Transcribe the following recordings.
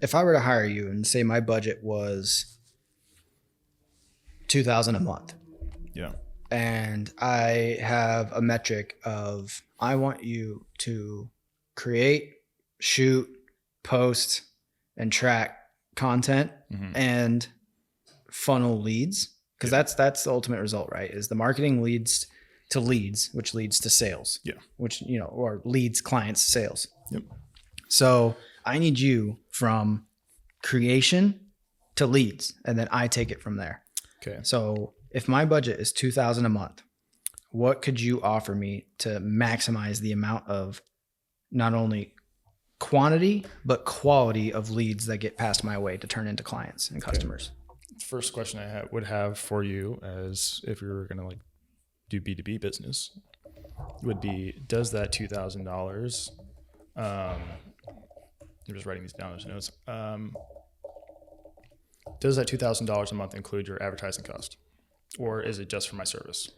if I were to hire you and say my budget was $2,000 a month, Yeah. and I have a metric of I want you to create, shoot, post, and track content and funnel leads, because that's the ultimate result, right? Is the marketing leads to leads, which leads to sales. Yeah. Which, or leads clients sales. Yep. So I need you from creation to leads, and then I take it from there. Okay. So if my budget is $2,000 a month, what could you offer me to maximize the amount of not only quantity, but quality of leads that get passed my way to turn into clients and customers? First question I would have for you, as if we were going to do B2B business, would be, does that $2,000, I'm just writing these down as notes. Does that $2,000 a month include your advertising cost, or is it just for my service?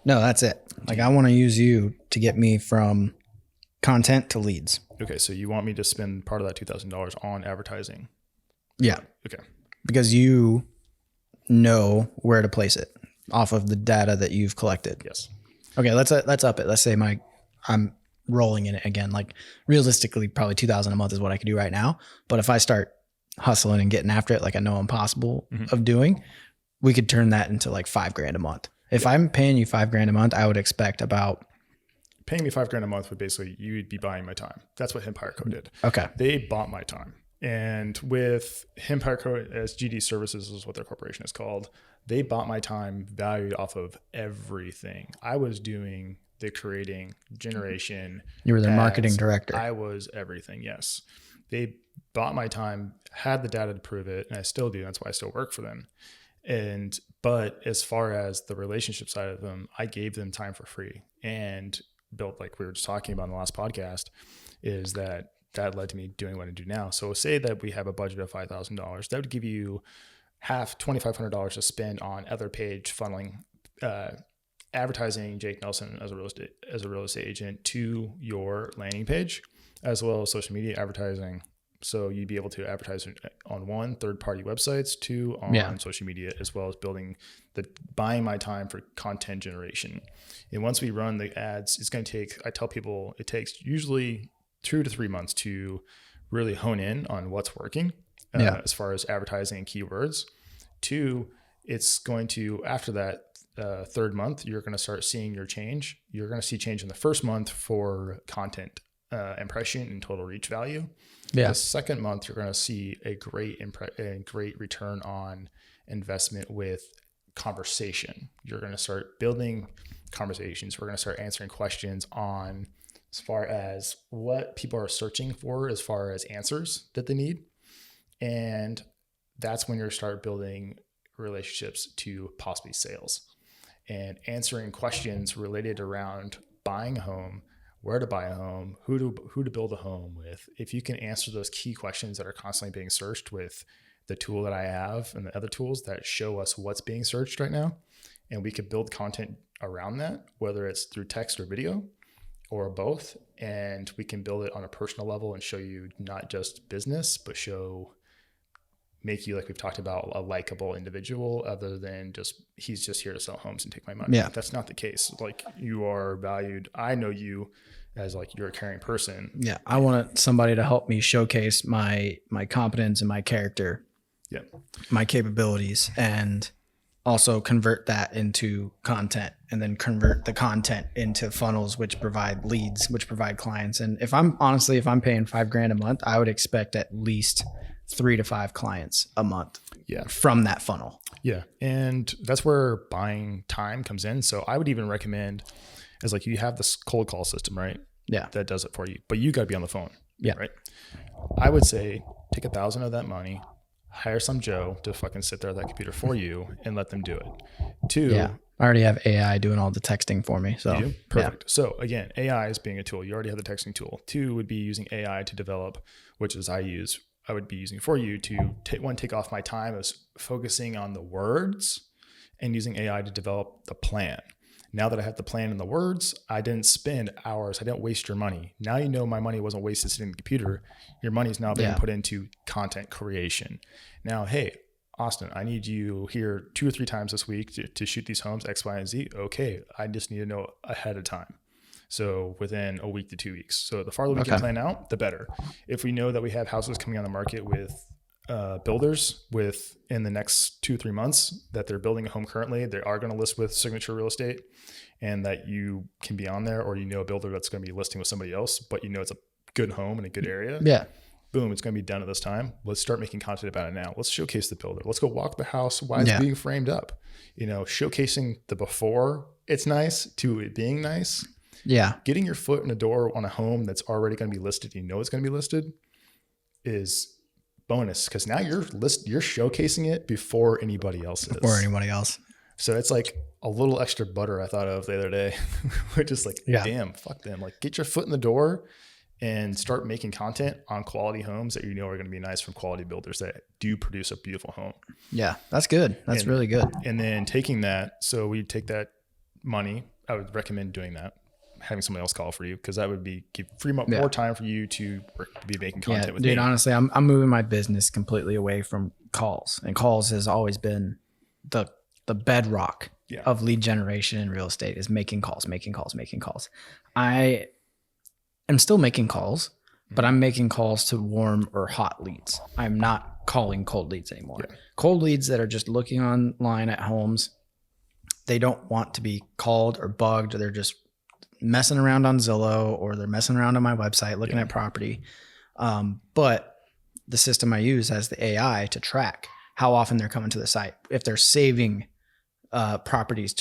No, that's it. I want to use you to get me from content to leads. Okay. So you want me to spend part of that $2,000 on advertising? Yeah. Okay. Because you know where to place it off of the data that you've collected. Yes. Okay. Let's up it. Let's say I'm rolling in it again. Realistically, probably $2,000 a month is what I could do right now. But if I start hustling and getting after it, like I know I'm possible of doing, we could turn that into $5,000 a month. If I'm paying you $5,000 a month, I would expect about paying me $5,000 a month would basically, you'd be buying my time. That's what Empire Co did. Okay. They bought my time. And with Empire Co, as GD Services is what their corporation is called, they bought my time valued off of everything. I was doing the creating, generation. You were their ads. marketing director. I was everything. Yes. They bought my time, had the data to prove it, and I still do. That's why I still work for them. But as far as the relationship side of them, I gave them time for free and built, like we were just talking about in the last podcast, is that led to me doing what I do now. So say that we have a budget of $5,000, that would give you half, $2,500 to spend on other page funneling, advertising Jake Nelson as a real estate agent to your landing page, as well as social media advertising. So you'd be able to advertise on one, third-party websites, two, on social media, as well as buying my time for content generation. And once we run the ads, it's going to take, I tell people it takes usually 2 to 3 months to really hone in on what's working as far as advertising and keywords. 2, it's going to, after that third month, you're going to start seeing your change. You're going to see change in the first month for content impression and total reach value. The second month, you're going to see a great return on investment with conversation. You're going to start building conversations. We're going to start answering questions on as far as what people are searching for, as far as answers that they need. And that's when you start building relationships to possibly sales and answering questions related around buying a home, where to buy a home, who to build a home with. If you can answer those key questions that are constantly being searched with the tool that I have and the other tools that show us what's being searched right now, and we could build content around that, whether it's through text or video or both, and we can build it on a personal level and show you not just business, but make you, like we've talked about, a likable individual, other than just, he's just here to sell homes and take my money. Yeah. That's not the case. You are valued. I know you as you're a caring person. Yeah. I want somebody to help me showcase my competence and my character, my capabilities, and also convert that into content, and then convert the content into funnels, which provide leads, which provide clients. And if I'm paying $5,000 a month, I would expect at least 3 to 5 clients a month from that funnel. Yeah. And that's where buying time comes in. So I would even recommend, as you have this cold call system, right? Yeah. That does it for you, but you got to be on the phone. Yeah. Right. I would say take $1,000 of that money, hire some Joe to fucking sit there at that computer for you and let them do it. 2. I already have AI doing all the texting for me. So you do? Perfect. Yeah. So again, AI is being a tool. You already have the texting tool. 2 would be using AI to develop, which is I would be using for you to take off my time as focusing on the words and using AI to develop the plan. Now that I have the plan and the words, I didn't spend hours. I didn't waste your money. Now you know my money wasn't wasted sitting in the computer. Your money is now being put into content creation. Now, hey, Austin, I need you here 2 or 3 times this week to shoot these homes, X, Y, and Z. Okay, I just need to know ahead of time. So within a week to 2 weeks. So the farther we can plan out, the better. If we know that we have houses coming on the market with builders in the next 2 or 3 months that they're building a home currently, they are going to list with Signature Real Estate, and that you can be on there, or you know a builder that's going to be listing with somebody else, but you know it's a good home in a good area. Yeah. Boom, it's going to be done at this time. Let's start making content about it now. Let's showcase the builder. Let's go walk the house while it's being framed up. Showcasing the before it's nice to it being nice. Yeah. Getting your foot in the door on a home that's already going to be listed, you know it's going to be listed, is bonus, because now you're showcasing it before anybody else is. So it's like a little extra butter I thought of the other day. We're just like, damn, fuck them. Like, get your foot in the door and start making content on quality homes that you know are going to be nice from quality builders that do produce a beautiful home. Yeah, that's good. That's really good. And then taking that, so we take that money. I would recommend doing that, having somebody else call for you, because that would free more time for you to be making content with me. Dude, honestly, I'm moving my business completely away from calls, and calls has always been the bedrock of lead generation in real estate, is making calls. I am still making calls, but I'm making calls to warm or hot leads. I'm not calling cold leads anymore. Yeah. Cold leads that are just looking online at homes, they don't want to be called or bugged, or they're just messing around on Zillow, or they're messing around on my website looking at property. But the system I use has the AI to track how often they're coming to the site, if they're saving properties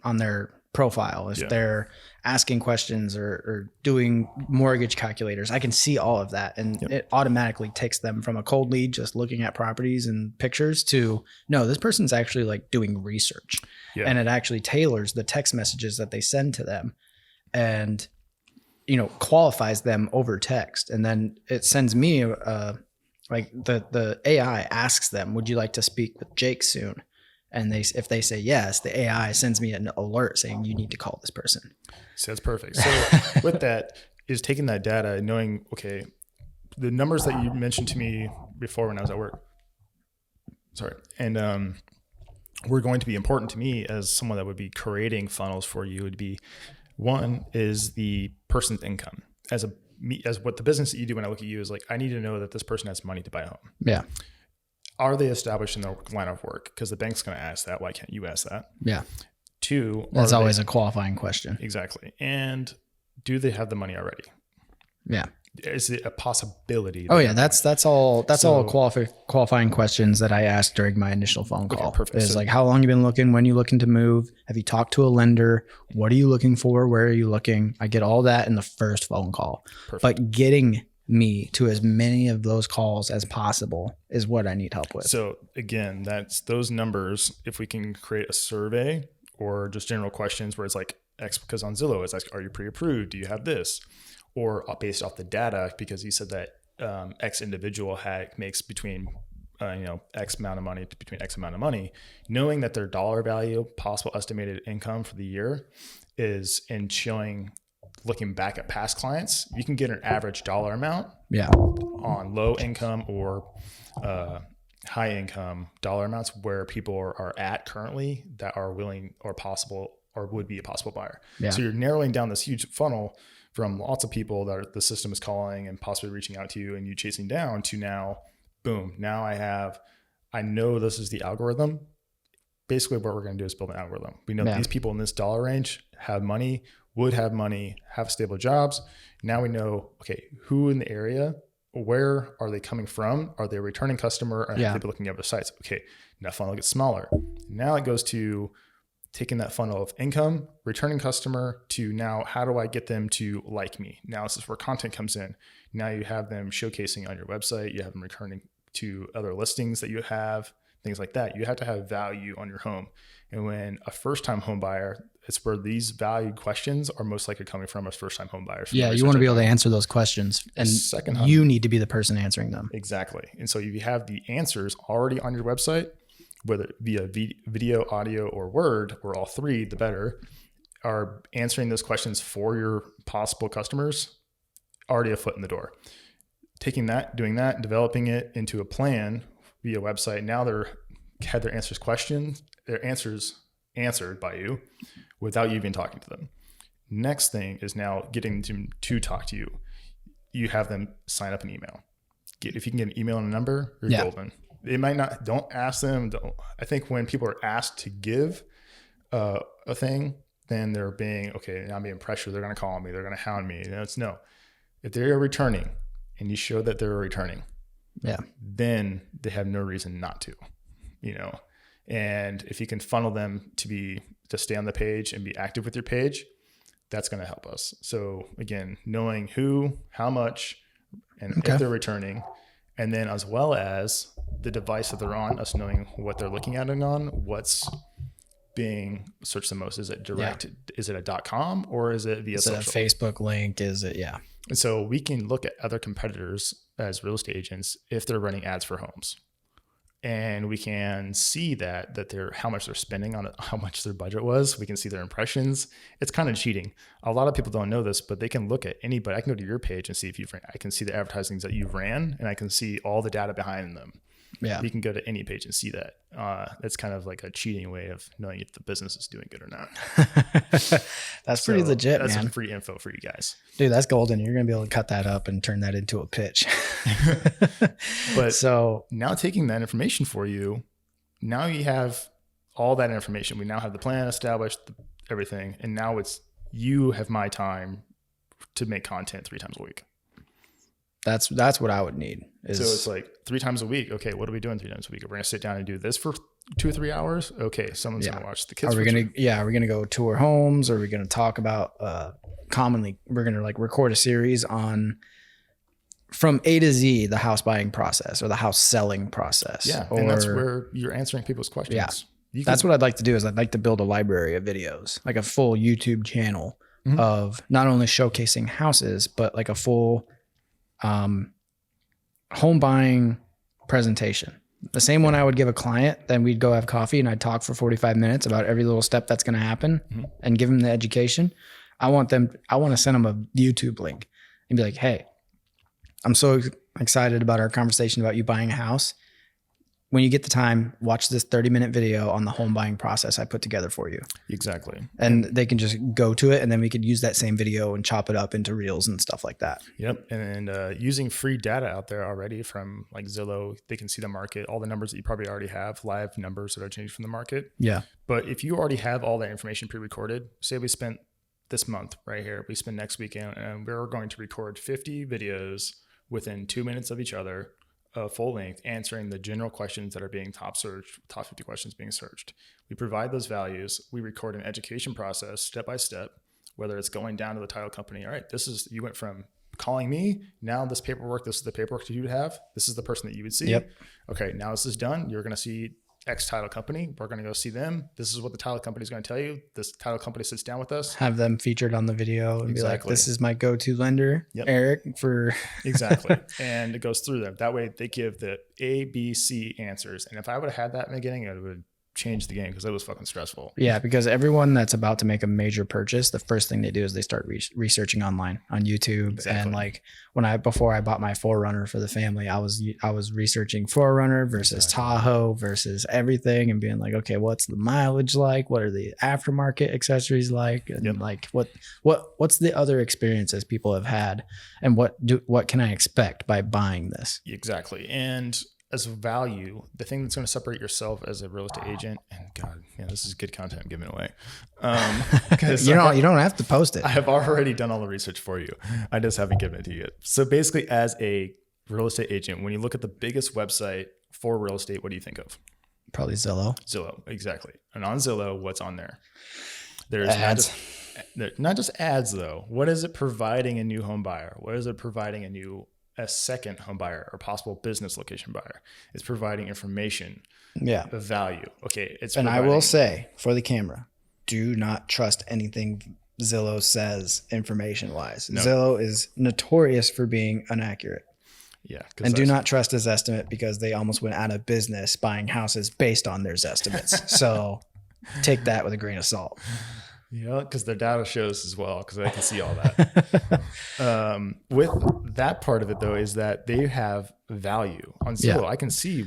on their profile, if they're asking questions or doing mortgage calculators. I can see all of that, and it automatically takes them from a cold lead just looking at properties and pictures to, no, this person's actually like doing research, and it actually tailors the text messages that they send to them, and qualifies them over text. And then it sends me like the AI asks them, would you like to speak with Jake soon? And if they say yes, the AI sends me an alert saying you need to call this person. So that's perfect. So with that is taking that data and knowing, okay, the numbers that you mentioned to me before when I was at work, and were going to be important to me as someone that would be creating funnels for you. Would be, one is the person's income. As what the business that you do when I look at you is like, I need to know that this person has money to buy a home. Yeah. Are they established in their line of work? Because the bank's going to ask that. Why can't you ask that? Yeah. 2, that's always a qualifying question. Exactly. And do they have the money already? Yeah. Is it a possibility? Oh yeah, that's all qualifying questions that I asked during my initial phone call. Okay, perfect. It's like, how long you been looking? When you looking to move? Have you talked to a lender? What are you looking for? Where are you looking? I get all that in the first phone call. Perfect. But getting me to as many of those calls as possible is what I need help with. So again, that's those numbers. If we can create a survey or just general questions where it's like X, because on Zillow it's like, are you pre-approved? Do you have this? Or based off the data, because you said that X individual makes between X amount of money to between X amount of money, knowing that their dollar value, possible estimated income for the year is in showing. Looking back at past clients, you can get an average dollar amount on low income or high income dollar amounts where people are at currently that are willing or possible or would be a possible buyer. Yeah. So you're narrowing down this huge funnel from lots of people that the system is calling and possibly reaching out to you and you chasing down to now, boom, now I know this is the algorithm. Basically what we're going to do is build an algorithm. We know these people in this dollar range have money, would have money, have stable jobs. Now we know, okay, who in the area, where are they coming from? Are they a returning customer? Or have they been looking at other sites? Okay, that funnel gets smaller. Now it goes to taking that funnel of income, returning customer to now, how do I get them to like me? Now this is where content comes in. Now you have them showcasing on your website. You have them returning to other listings that you have, things like that. You have to have value on your home. And when a first-time home buyer, it's where these valued questions are most likely coming from as first-time home buyers. Yeah, you want to be able to answer those questions, and you need to be the person answering them. Exactly. And so if you have the answers already on your website, whether via video, audio, or word, or all three, the better, are answering those questions for your possible customers, already a foot in the door. Taking that, doing that, developing it into a plan via website. Now they're had their answers answered by you without you even talking to them. Next thing is now getting them to talk to you. You have them sign up an email. If you can get an email and a number, you're golden. It might not, don't ask them. I think when people are asked to give a thing, then they're being, okay, now I'm being pressured. They're going to call me. They're going to hound me. No. If they are returning and you show that they're returning, then they have no reason not to, and if you can funnel them to stay on the page and be active with your page, that's going to help us. So again, knowing who, how much, and if they're returning, and then as well as the device that they're on, us knowing what they're looking at and on, what's being searched the most. Is it direct? Is it a .com or is it via social? Is it a Facebook link? Is it, And so we can look at other competitors as real estate agents if they're running ads for homes. And we can see that they're how much they're spending on it, how much their budget was. We can see their impressions. It's kind of cheating. A lot of people don't know this, but they can look at anybody. I can go to your page and see if you've ran. I can see the advertisings that you've ran, and I can see all the data behind them. Yeah, you can go to any page and see that. That's kind of like a cheating way of knowing if the business is doing good or not. That's pretty legit, that's man. Some free info for you guys. Dude, that's golden. You're going to be able to cut that up and turn that into a pitch. But so now taking that information for you, now you have all that information. We now have the plan established, everything. And now you have my time to make content 3 times a week. That's what I would need. So it's like 3 times a week. Okay, what are we doing 3 times a week? We're going to sit down and do this for 2 or 3 hours. Okay, someone's going to watch the kids. Are we going to go tour homes? Or are we going to talk about commonly? We're going to record a series on from A to Z the house buying process or the house selling process. Yeah, and that's where you're answering people's questions. Yeah, that's what I'd like to do. Is I'd like to build a library of videos, like a full YouTube channel of not only showcasing houses, but like a full home buying presentation. The same one I would give a client, then we'd go have coffee and I'd talk for 45 minutes about every little step that's going to happen and give them the education. I want to send them a YouTube link and be like, hey, I'm so excited about our conversation about you buying a house. When you get the time, watch this 30-minute video on the home buying process I put together for you. Exactly. And they can just go to it, and then we could use that same video and chop it up into reels and stuff like that. Yep. And using free data out there already from like Zillow, they can see the market, all the numbers that you probably already have, live numbers that are changed from the market. Yeah. But if you already have all that information pre-recorded, say we spent this month right here, we spend next weekend, and we're going to record 50 videos within 2 minutes of each other, full length, answering the general questions that are being top 50 questions being searched. We provide those values. We record an education process step by step, whether it's going down to the title company. All right, you went from calling me. Now this paperwork, this is the paperwork that you would have. This is the person that you would see. Yep. Okay, now this is done. You're going to see X title company. We're going to go see them. This is what the title company is going to tell you. This title company sits down with us. Have them featured on the video and be like, this is my go-to lender, Eric, for... Exactly. And it goes through them. That way they give the A, B, C answers. And if I would have had that in the beginning, it would change the game because it was fucking stressful. Yeah, because everyone that's about to make a major purchase, the first thing they do is they start researching online on YouTube. Exactly. And like before I bought my 4Runner for the family, I was researching 4Runner versus Tahoe versus everything and being like, okay, what's the mileage like? What are the aftermarket accessories like? And like what's the other experiences people have had, and what can I expect by buying this? Exactly. And as a value, the thing that's going to separate yourself as a real estate agent, and God, this is good content I'm giving away. You don't have to post it. I have already done all the research for you. I just haven't given it to you yet. So basically, as a real estate agent, when you look at the biggest website for real estate, what do you think of? Probably Zillow. Zillow, exactly. And on Zillow, what's on there? There's ads. Not just ads though. What is it providing a new home buyer? What is it providing a second home buyer or possible business location buyer? It's providing information, of value. Okay. I will say for the camera, do not trust anything Zillow says information wise. No. Zillow is notorious for being inaccurate. Yeah. And do not trust his estimate because they almost went out of business buying houses based on their estimates. So take that with a grain of salt. Yeah, because the data shows as well, because I can see all that. With that part of it, though, is that they have value on Zillow. Yeah.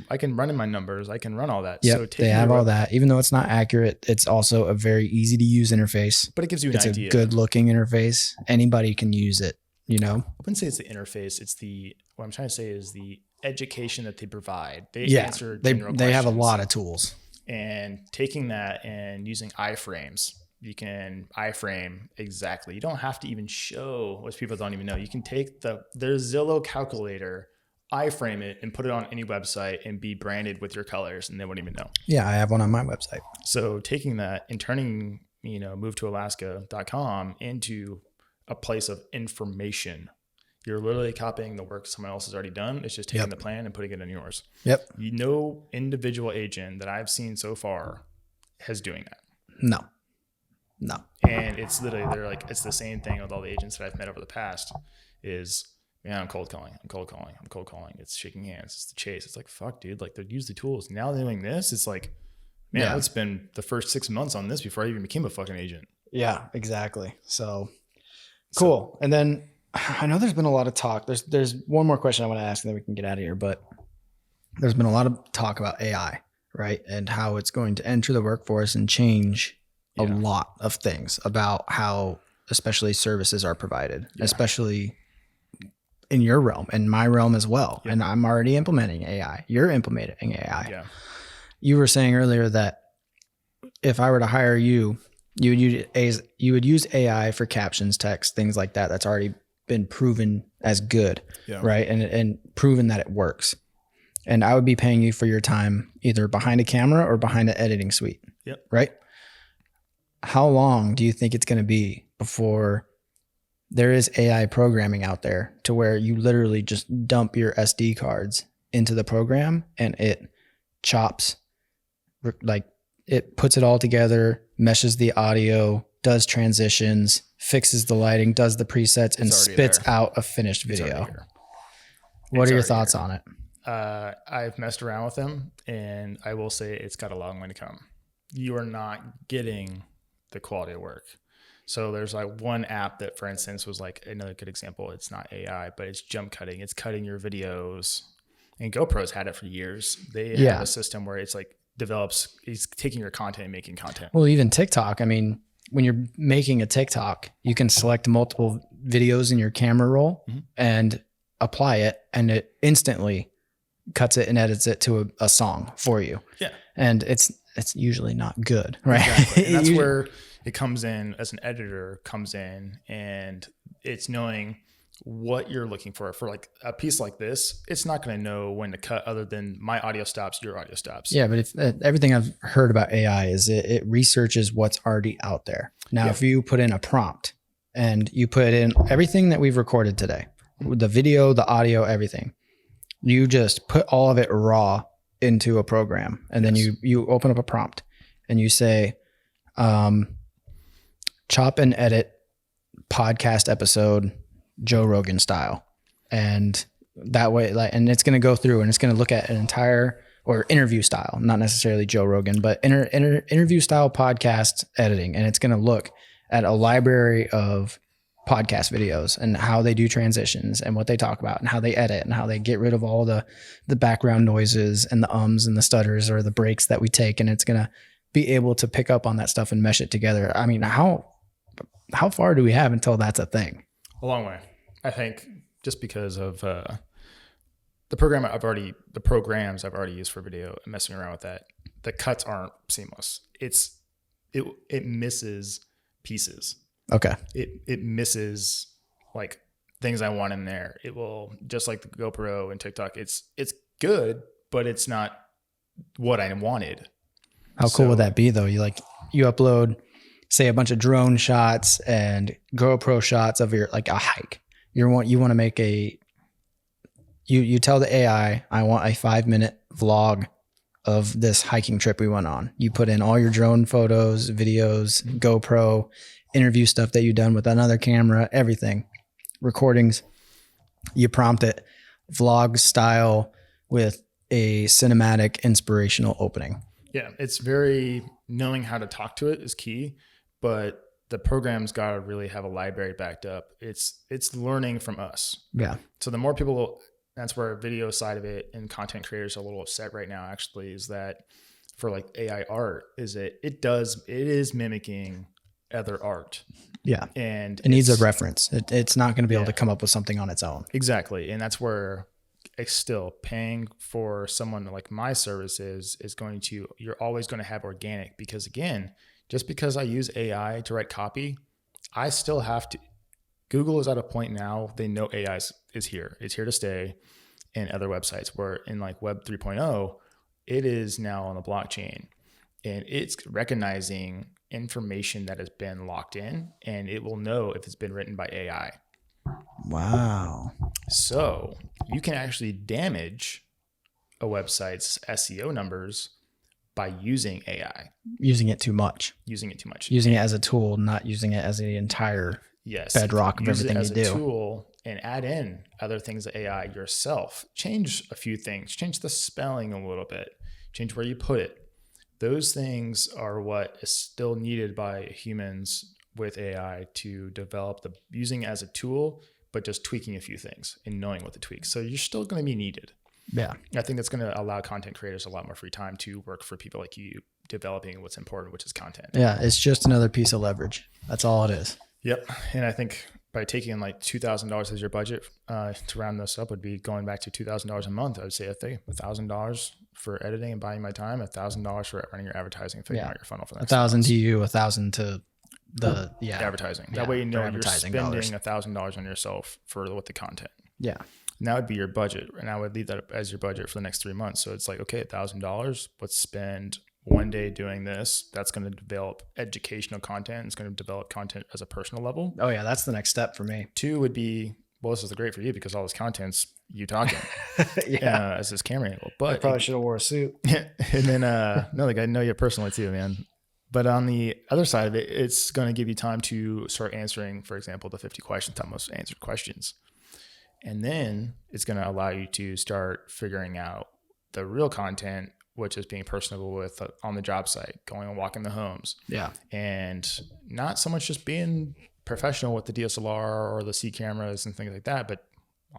I can run in my numbers, I can run all that. Yep, So they have all that. Even though it's not accurate, it's also a very easy to use interface. But it gives you an idea. It's a good looking interface. Anybody can use it, you know? I wouldn't say it's the interface. It's what I'm trying to say is the education that they provide. They answer general questions. They have a lot of tools. And taking that and using iframes, you can iframe exactly. You don't have to even show what people don't even know. You can take their Zillow calculator, iframe it, and put it on any website and be branded with your colors, and they wouldn't even know. Yeah, I have one on my website. So taking that and turning, movetoalaska.com into a place of information. You're literally copying the work someone else has already done. It's just taking the plan and putting it in yours. Yep. No individual agent that I've seen so far has doing that. No. And it's literally it's the same thing with all the agents that I've met over the past is, man, I'm cold calling. It's shaking hands. It's the chase. It's like, fuck, dude, like they use the tools. Now they're doing this. It's like, man, I would spend the first 6 months on this before I even became a fucking agent. Yeah, exactly. So cool. And then I know there's been a lot of talk. There's one more question I want to ask and then we can get out of here, but there's been a lot of talk about AI, right? And how it's going to enter the workforce and change a lot of things about how especially services are provided, especially in your realm and my realm as well. Yeah. And I'm already implementing AI. You're implementing AI. Yeah. You were saying earlier that if I were to hire you, you would use AI for captions, text, things like that. That's already been proven as good, right? And proven that it works. And I would be paying you for your time either behind a camera or behind an editing suite, right? How long do you think it's going to be before there is AI programming out there to where you literally just dump your SD cards into the program and it chops, like it puts it all together, meshes the audio, does transitions, fixes the lighting, does the presets, and spits out a finished video? What are your thoughts on it? I've messed around with them, and I will say it's got a long way to come. You are not getting the quality of work. So there's like one app that, for instance, was like another good example. It's not AI, but it's jump cutting. It's cutting your videos, and GoPro's had it for years. They have a system where it's like it's taking your content and making content. Well, even TikTok. I mean, when you're making a TikTok, you can select multiple videos in your camera roll and apply it, and it instantly cuts it and edits it to a song for you. Yeah. And it's usually not good, right? Exactly. And that's where it comes in as an editor comes in, and it's knowing what you're looking for like a piece like this. It's not going to know when to cut other than my audio stops, your audio stops. Yeah. But if everything I've heard about AI is it researches what's already out there. Now, if you put in a prompt and you put in everything that we've recorded today, the video, the audio, everything, you just put all of it raw into a program, and then you open up a prompt and you say, chop and edit podcast episode Joe Rogan style. And that way, and it's going to go through and it's going to look at an entire, or interview style, not necessarily Joe Rogan, but interview style podcast editing. And it's going to look at a library of podcast videos and how they do transitions and what they talk about and how they edit and how they get rid of all the background noises and the ums and the stutters or the breaks that we take. And it's going to be able to pick up on that stuff and mesh it together. I mean, how far do we have until that's a thing? A long way. I think just because of the programs I've already used for video and messing around with that, the cuts aren't seamless. It misses pieces. Okay. It misses like things I want in there. It will, just like the GoPro and TikTok, it's good, but it's not what I wanted. How cool would that be though? You upload, say, a bunch of drone shots and GoPro shots of your, like a hike. You want to make you tell the AI, I want a 5-minute vlog of this hiking trip we went on. You put in all your drone photos, videos, GoPro, interview stuff that you've done with another camera, everything, recordings. You prompt it vlog style with a cinematic inspirational opening. Yeah. It's very, knowing how to talk to it is key, but the program's got to really have a library backed up. It's learning from us. Yeah. So the more people, that's where video side of it and content creators are a little upset right now, actually, is that for like AI art, is it is mimicking other art. Yeah. And it needs a reference. It's not going to be able to come up with something on its own. Exactly. And that's where it's still paying for someone like my services is going to, you're always going to have organic, because again, just because I use AI to write copy, I still have to, Google is at a point now, they know AI is here. It's here to stay. And other websites where in like Web 3.0, it is now on the blockchain and it's recognizing information that has been locked in, and it will know if it's been written by AI. Wow. So you can actually damage a website's SEO numbers by using AI. Using it too much. Using it too much. Using it as a tool, not using it as the entire bedrock of everything you do. Use it as a tool and add in other things to AI yourself. Change a few things. Change the spelling a little bit. Change where you put it. Those things are what is still needed by humans with AI to develop using it as a tool, but just tweaking a few things and knowing what to tweak. So you're still going to be needed. Yeah. I think that's going to allow content creators a lot more free time to work for people like you, developing what's important, which is content. Yeah. It's just another piece of leverage. That's all it is. Yep. And I think by taking like $2,000 as your budget to round this up would be going back to $2,000 a month. I would say $1,000 for editing and buying my time, $1,000 for running your advertising and figuring out your funnel for that. 1,000 to you, 1,000 to the advertising. That way you know you're spending $1,000 on yourself with the content. Yeah. And that would be your budget. And I would leave that as your budget for the next 3 months. So it's like, okay, $1,000, let's spend one day doing this. That's going to develop educational content. It's going to develop content as a personal level. Oh yeah. That's the next step for me. 2 would be, well, this is great for you because all this content's you talking as this camera angle. But I probably should have wore a suit. And then, no, like I know you personally too, man. But on the other side of it, it's going to give you time to start answering, for example, the 50 questions, top most answered questions. And then it's going to allow you to start figuring out the real content, which is being personable with on the job site, going and walking the homes. Yeah. And not so much just being professional with the DSLR or the C cameras and things like that, but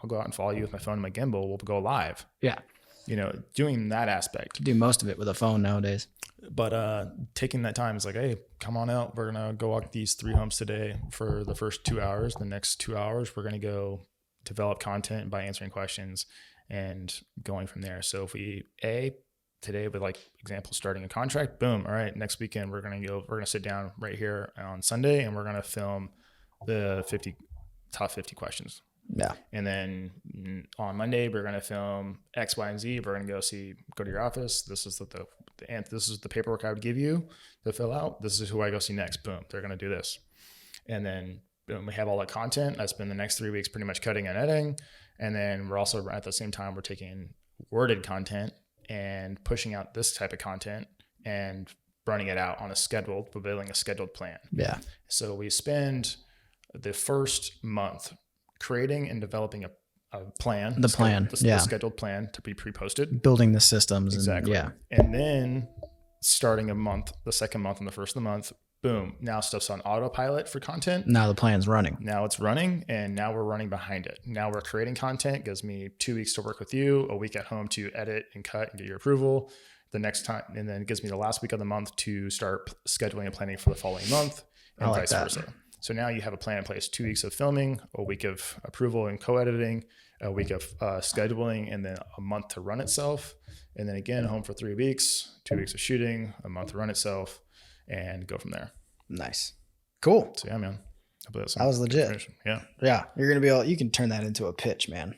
I'll go out and follow you with my phone and my gimbal. We'll go live. Yeah. You know, doing that aspect. You do most of it with a phone nowadays. But taking that time is like, hey, come on out. We're going to go walk these 3 homes today for the first 2 hours. The next 2 hours, we're going to go develop content by answering questions and going from there. So if we, today with like example, starting a contract, boom. All right. Next weekend, we're going to sit down right here on Sunday and we're going to film the top 50 questions. Yeah. And then on Monday, we're going to film X, Y, and Z. We're going to go to your office. This is this is the paperwork I would give you to fill out. This is who I go see next. Boom. They're going to do this. And then boom, we have all that content. I spend the next 3 weeks pretty much cutting and editing. And then we're also at the same time, we're taking worded content and pushing out this type of content and running it out on building a scheduled plan. Yeah. So we spend the first month creating and developing a plan. The scheduled plan to be pre-posted. Building the systems. Exactly. And then starting the second month and the first of the month, boom. Now stuff's on autopilot for content. Now the plan's running. Now it's running and now we're running behind it. Now we're creating content. It gives me 2 weeks to work with you, a week at home to edit and cut and get your approval. The next time, and then it gives me the last week of the month to start scheduling and planning for the following month and vice versa. So now you have a plan in place, 2 weeks of filming, a week of approval and co-editing, a week of scheduling, and then a month to run itself. And then again, home for 3 weeks, 2 weeks of shooting, a month to run itself, and go from there. Nice. Cool. So yeah, man. That was legit. Yeah. Yeah. You're going to you can turn that into a pitch, man.